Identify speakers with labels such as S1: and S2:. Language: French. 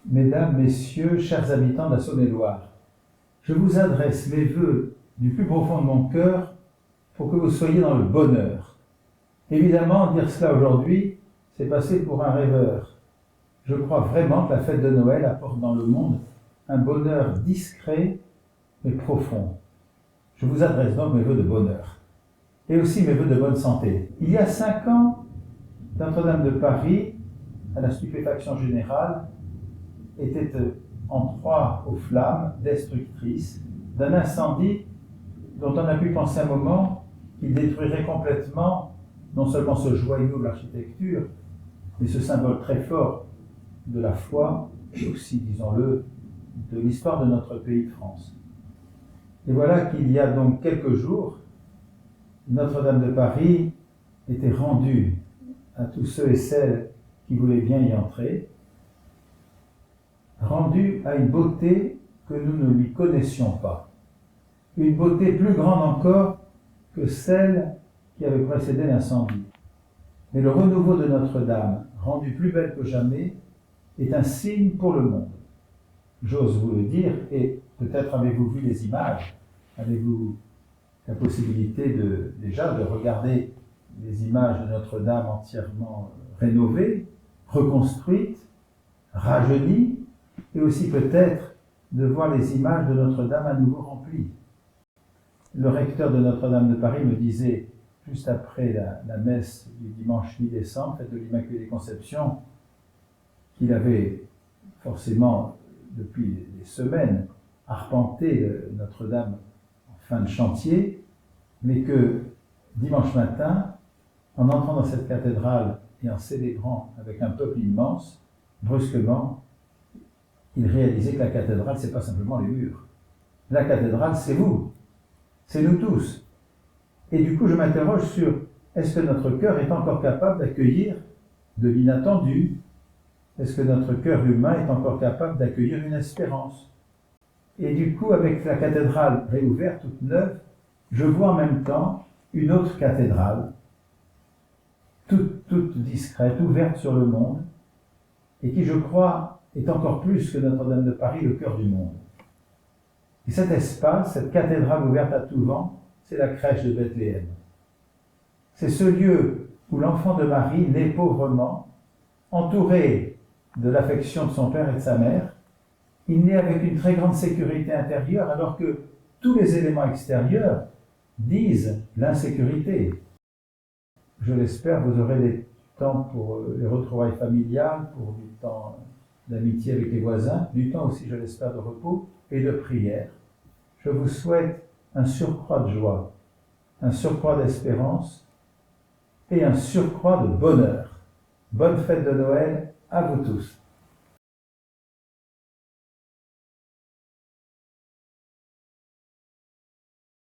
S1: Mesdames, Messieurs, chers habitants de la Saône-et-Loire, je vous adresse mes vœux du plus profond de mon cœur pour que vous soyez dans le bonheur. Évidemment, dire cela aujourd'hui, c'est passer pour un rêveur. Je crois vraiment que la fête de Noël apporte dans le monde un bonheur discret mais profond. Je vous adresse donc mes vœux de bonheur et aussi mes vœux de bonne santé. Il y a 5 ans, Notre-Dame de Paris, à la stupéfaction générale, était en proie aux flammes destructrices d'un incendie dont on a pu penser un moment qu'il détruirait complètement non seulement ce joyau de l'architecture, mais ce symbole très fort de la foi et aussi, disons-le, de l'histoire de notre pays de France. Et voilà qu'il y a donc quelques jours, Notre-Dame de Paris était rendue à tous ceux et celles qui voulaient bien y entrer, rendue à une beauté que nous ne lui connaissions pas. Une beauté plus grande encore que celle qui avait précédé l'incendie. Mais le renouveau de Notre-Dame, rendue plus belle que jamais, est un signe pour le monde. J'ose vous le dire, et peut-être avez-vous vu les images, avez-vous la possibilité déjà de regarder les images de Notre-Dame entièrement rénovées, reconstruites, rajeunies, et aussi peut-être de voir les images de Notre-Dame à nouveau remplies. Le recteur de Notre-Dame de Paris me disait, juste après la messe du dimanche mi-décembre, fête de l'Immaculée Conception, qu'il avait forcément, depuis des semaines, arpenté Notre-Dame en fin de chantier, mais que dimanche matin, en entrant dans cette cathédrale et en célébrant avec un peuple immense, brusquement, il réalisait que la cathédrale, ce n'est pas simplement les murs. La cathédrale, c'est vous, c'est nous tous. Et du coup, je m'interroge sur, est-ce que notre cœur est encore capable d'accueillir de l'inattendu? Est-ce que notre cœur humain est encore capable d'accueillir une espérance? Et du coup, avec la cathédrale réouverte, toute neuve, je vois en même temps une autre cathédrale, toute discrète, ouverte sur le monde, et qui, je crois, est encore plus que Notre-Dame de Paris, le cœur du monde. Et cet espace, cette cathédrale ouverte à tout vent, c'est la crèche de Bethléem. C'est ce lieu où l'enfant de Marie naît pauvrement, entouré de l'affection de son père et de sa mère. Il naît avec une très grande sécurité intérieure, alors que tous les éléments extérieurs disent l'insécurité. Je l'espère, vous aurez des temps pour les retrouvailles familiales, pour du temps d'amitié avec les voisins, du temps aussi, je l'espère, de repos et de prière. Je vous souhaite un surcroît de joie, un surcroît d'espérance et un surcroît de bonheur. Bonne fête de Noël à vous tous.